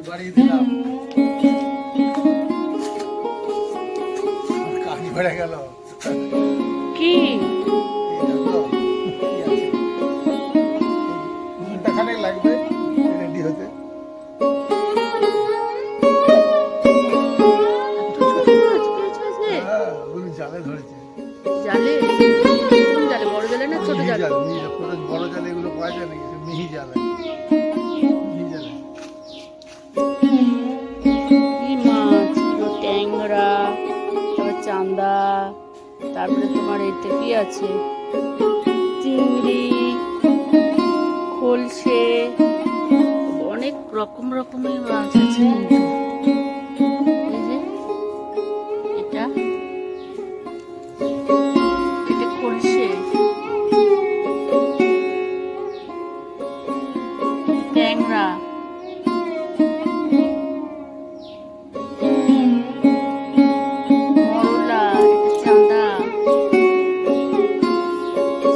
বাড়িয়ে দিলাম, কাজ বেড়ে গেল। কি ঘন্টাখানেক লাগবে রেডি হতে। জালে ধরেছে। জালে? কোন জালে? বড় জালে না ছোট জালে? বড় জালে এগুলো পাওয়া যায় নাকি? মিহি জালে। কি মাছ? ট্যাংরা, তারপর চান্দা, তারপরে তোমার এতে কি আছে, চিংড়ি, খলসে, অনেক রকম রকমের মাছ আছে কিন্তু। এই যে এটা এটা খলসে, ট্যাংরা, মরলা, এটা চান্দা,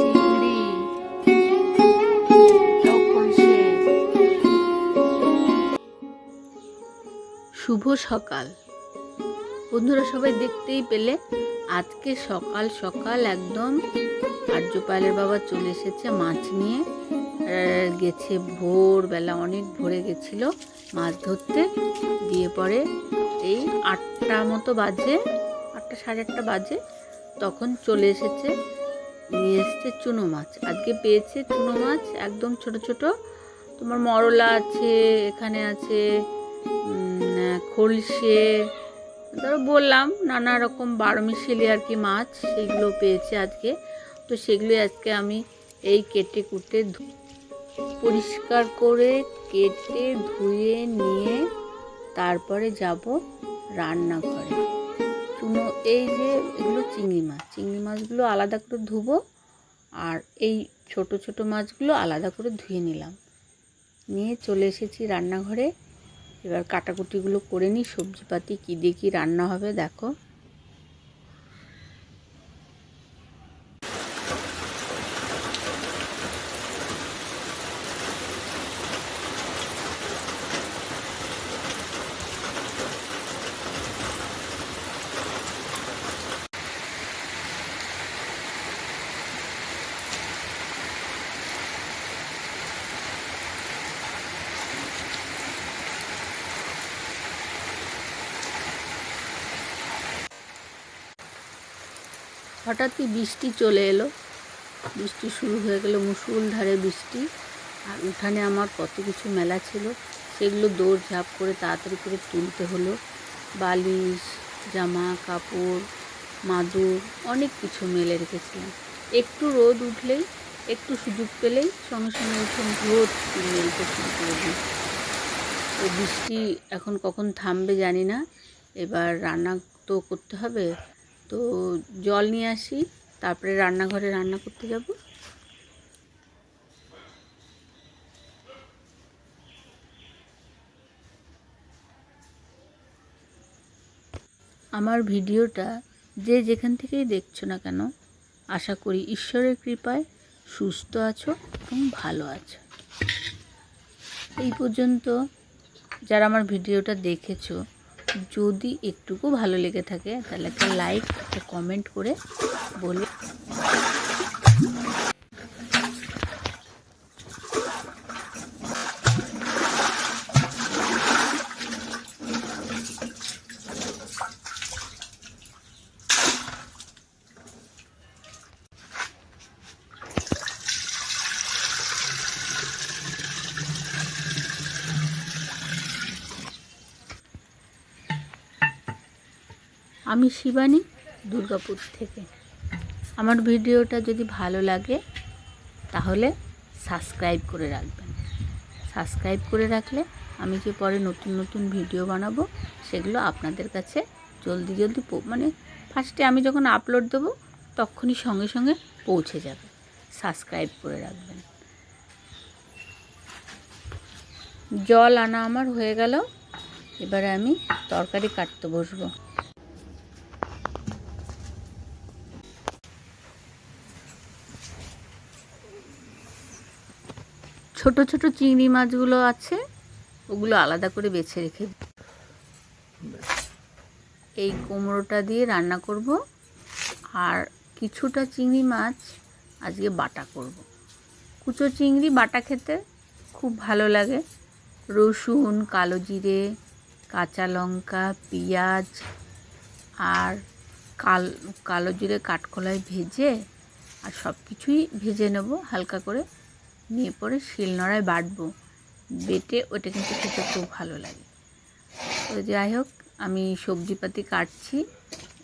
চিংড়ি, এটাও খলসে। শুভ সকাল বন্ধুরা, সবাই দেখতেই পেলে আজকে সকাল সকাল একদম আর্যপালের বাবা চলে এসেছে মাছ নিয়ে। গেছে ভোরবেলা, অনেক ভোরে গেছিল মাছ ধরতে। দিয়ে পরে এই 8টা মতো বাজে, 8টা সাড়ে 8টা বাজে, তখন চলে এসেছে, নিয়ে এসেছে চুনো মাছ। আজকে পেয়েছে চুনো মাছ একদম ছোট ছোট। তোমার মরলা আছে, এখানে আছে খলসে, ধরো বললাম নানা রকম 12 মিশেলি আর কি মাছ, সেগুলো পেয়েছে আজকে। তো সেগুলো আজকে আমি এই কেটে কুটে পরিষ্কার করে কেটে ধুয়ে নিয়ে তারপরে যাব রান্নাঘরে। চুনো এই যে এগুলো চিংড়ি মাছ, চিংড়ি মাছগুলো আলাদা করে ধুবো, আর এই ছোট ছোট মাছগুলো আলাদা করে ধুয়ে নিলাম, নিয়ে চলে এসেছি রান্নাঘরে। এবার কাটাকুটিগুলো করে নিই, সবজিপাতি কী দিয়ে কী রান্না হবে দেখো। হঠাৎই বৃষ্টি চলে এলো, বৃষ্টি শুরু হয়ে গেল, মুষলধারে বৃষ্টি। আর উঠানে আমার কত কিছু মেলা ছিল, সেগুলো দৌড় ঝাঁপ করে তাড়াতাড়ি করে তুলতে হলো। বালিশ, জামা কাপড়, মাদুর, অনেক কিছু মেলে রেখেছিলাম। একটু রোদ উঠলেই, একটু সুযোগ পেলেই সঙ্গে সঙ্গে উঠে রোদ মেলতে শুরু করে দিই। তো বৃষ্টি এখন কখন থামবে জানি না। এবার রান্না তো করতে হবে, তো জল নিয়ে আসি, তারপরে রান্নাঘরে রান্না করতে যাব। আমার ভিডিওটা যে যেখান থেকেই দেখছো না কেন, আশা করি ঈশ্বরের কৃপায় সুস্থ আছো এবং ভালো আছো। এই পর্যন্ত যারা আমার ভিডিওটা দেখেছো, যদি একটুকু ভালো লেগে থাকে তাহলে একটা লাইক, একটা কমেন্ট করে বলে। আমি শিবানী, দুর্গাপুর থেকে। আমার ভিডিওটা যদি ভালো লাগে তাহলে সাবস্ক্রাইব করে রাখবেন। সাবস্ক্রাইব করে রাখলে আমি যে পরে নতুন নতুন ভিডিও বানাবো সেগুলো আপনাদের কাছে জলদি জলদি মানে ফার্স্টে আমি যখন আপলোড দেবো তখনই সঙ্গে সঙ্গে পৌঁছে যাবে। সাবস্ক্রাইব করে রাখবেন। জল আনা আমার হয়ে গেল, এবারে আমি তরকারি কাটতে বসবো। ছোট ছোট চিংড়ি মাছগুলো আছে, ওগুলো আলাদা করে বেছে রেখে এই কুমড়োটা দিয়ে রান্না করব। আর কিছুটা চিংড়ি মাছ আজকে বাটা করব। কুচো চিংড়ি বাটা খেতে খুব ভালো লাগে। রসুন, কালো জিরে, কাঁচা লঙ্কা, পেঁয়াজ আর কালো জিরে কাঠখোলায় ভেজে আর সব কিছুই ভেজে নেব হালকা করে, নিয়ে পরে শিলনোড়ায় বাটবো। বেটে ওটা কিন্তু খেতে খুব ভালো লাগে। তো যাই হোক, আমি সবজিপাতি কাটছি।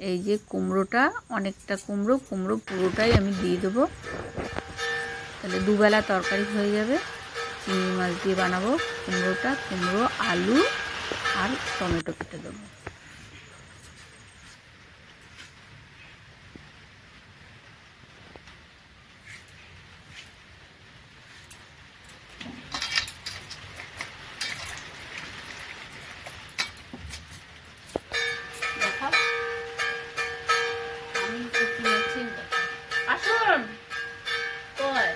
এই যে কুমড়োটা, অনেকটা কুমড়ো পুরোটাই আমি দিয়ে দেবো, তাহলে দুবেলা তরকারি হয়ে যাবে। চিংড়ি মাছ দিয়ে বানাবো কুমড়ো, আলু আর টমেটো কেটে দেবো। আসুন কয়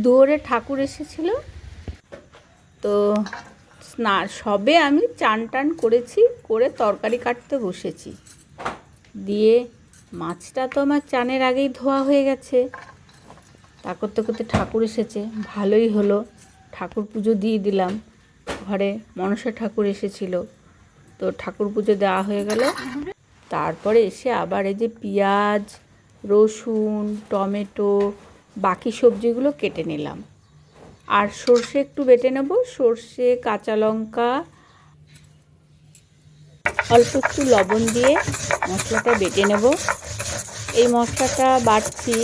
দৌড়ে ঠাকুর এসেছিল, তো সবে আমি চান টান করেছি, করে তরকারি কাটতে বসেছি। দিয়ে মাছটা তো আমার চানের আগেই ধোয়া হয়ে গেছে। তা করতে করতে ঠাকুর এসেছে, ভালোই হলো। ঠাকুর পুজো দিয়ে দিলাম। ঘরে মনসা ঠাকুর এসেছিল, তো ঠাকুর পুজো দেওয়া হয়ে গেল। তারপরে এসে আবার এই যে পেঁয়াজ, রসুন, টমেটো, বাকি সবজিগুলো কেটে নিলাম। আর সর্ষে একটু বেটে নেব, সর্ষে, কাঁচা লঙ্কা, অল্প একটু লবণ দিয়ে মশলাটা বেটে নেব। এই মশলাটা বাটছি,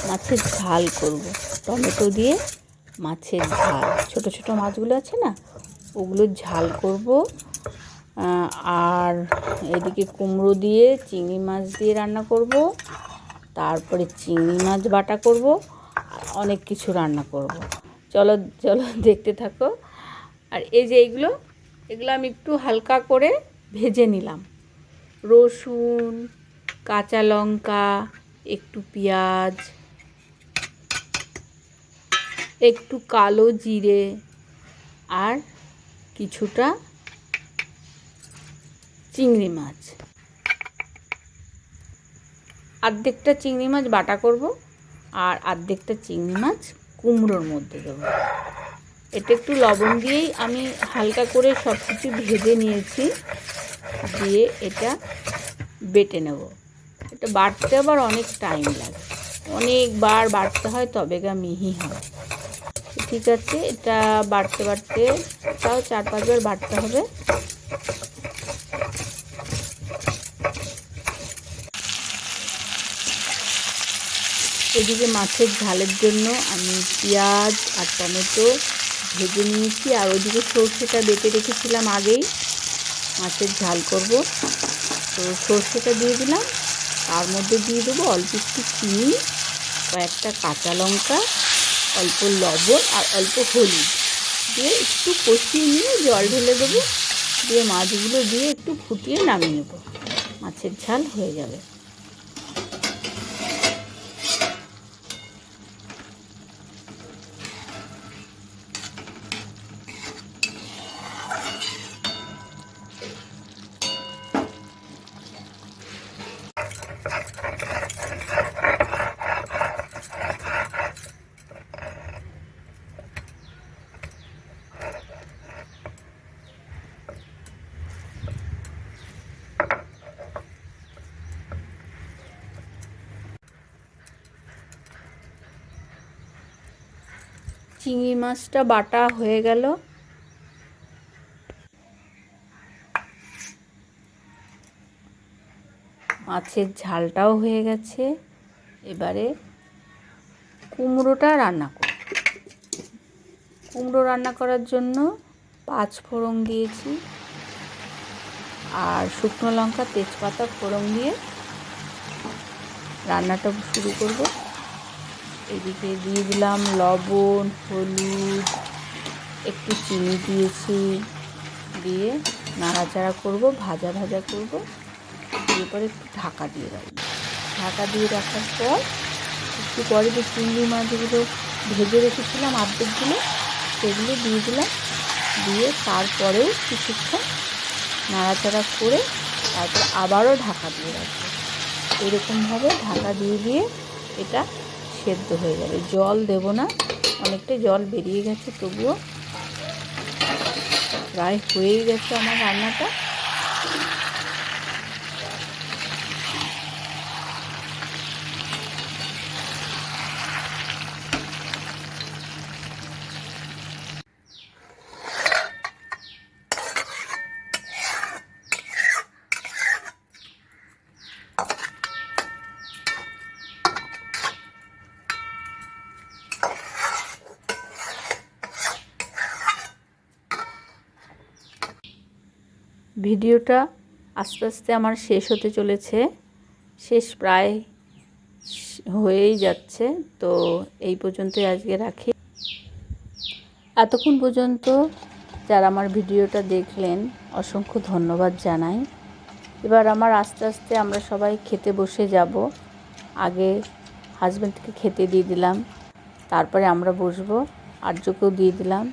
মাছের ঝাল করব। টমেটো দিয়ে মাছের ঝাল, ছোট ছোট মাছগুলো আছে না, ওগুলোর ঝাল করব। আর এদিকে কুমড়ো দিয়ে চিংড়ি মাছ দিয়ে রান্না করব। তারপরে চিংড়ি মাছ বাটা করব, আর অনেক কিছু রান্না করব। চলো চলো দেখতে থাকো। আর এই যে এগুলো আমি একটু হালকা করে ভেজে নিলাম। রসুন, কাঁচা লঙ্কা, একটু পেঁয়াজ, একটু কালো জিরে আর কিছুটা চিংড়ি মাছ, অর্ধেকটা চিংড়ি মাছ বাটা করব আর অর্ধেকটা চিংড়ি মাছ কুমড়োর মধ্যে দেবো। এটা একটু লবণ দিয়েই আমি হালকা করে সব কিছু ভেজে নিয়েছি। দিয়ে এটা বেটে নেব। এটা বাটতে আবার অনেক টাইম লাগে, অনেকবার বাটতে হয়, তবে গা মিহি হয়। ঠিক আছে, এটা বাটতে বাটতে তাও 4-5 বার বাটতে হবে। এদিকে মাছের ঝালের জন্য আমি পেঁয়াজ আর টমেটো ভেজে নিয়েছি, আর ওইদিকে সর্ষেটা বেটে রেখেছিলাম আগেই, মাছের ঝাল করব। তো সর্ষেটা দিয়ে দিলাম, তার মধ্যে দিয়ে দেবো অল্প একটু চিনি, কয়েকটা কাঁচা লঙ্কা, অল্প লবণ আর অল্প হলুদ দিয়ে একটু কষিয়ে নিয়ে জল ঢেলে দেবো। দিয়ে মাছগুলো দিয়ে একটু ফুটিয়ে নামিয়ে নেব, মাছের ঝাল হয়ে যাবে। চিংড়ি মাছটা বাটা হয়ে গেল। মাছের ঝালটাও হয়ে গেছে। এবারে কুমড়োটা রান্না করব। কুমড়ো রান্না করার জন্য 5 ফোড়ন দিয়েছি আর শুকনো লঙ্কা তেজপাতা ফোড়ন দিয়ে রান্নাটা শুরু করব। এদিকে দিয়ে দিলাম লবণ, হলুদ, একটু চিনি দিয়েছি, দিয়ে নাড়াচাড়া করব, ভাজা ভাজা করব। এরপরে একটু ঢাকা দিয়ে রাখব। ঢাকা দিয়ে রাখার পর একটু পরে যে চিংড়ি মাছগুলো ভেজে রেখেছিলাম অর্ধেকগুলো, সেগুলো দিয়ে দিলাম। দিয়ে তারপরেও কিছুক্ষণ নাড়াচাড়া করে তারপর আবারও ঢাকা দিয়ে রাখবো। এরকমভাবে ঢাকা দিয়ে দিয়ে এটা সেদ্ধ হয়ে যাবে। জল দেব না, অনেকটাই জল বেরিয়ে গেছে, তবুও প্রায় হয়েই গেছে আমার রান্নাটা। ভিডিওটা আস্তে আস্তে আমার শেষ হতে চলেছে, শেষ প্রায় হয়েই যাচ্ছে। তো এই পর্যন্তই আজকে রাখি। এতক্ষণ পর্যন্ত যারা আমার ভিডিওটা দেখলেন অসংখ্য ধন্যবাদ জানাই। এবার আমার আস্তে আস্তে আমরা সবাই খেতে বসে যাব। আগে হাজব্যান্ডকে খেতে দিয়ে দিলাম, তারপরে আমরা বসবো, আর্যকেও দিয়ে দিলাম।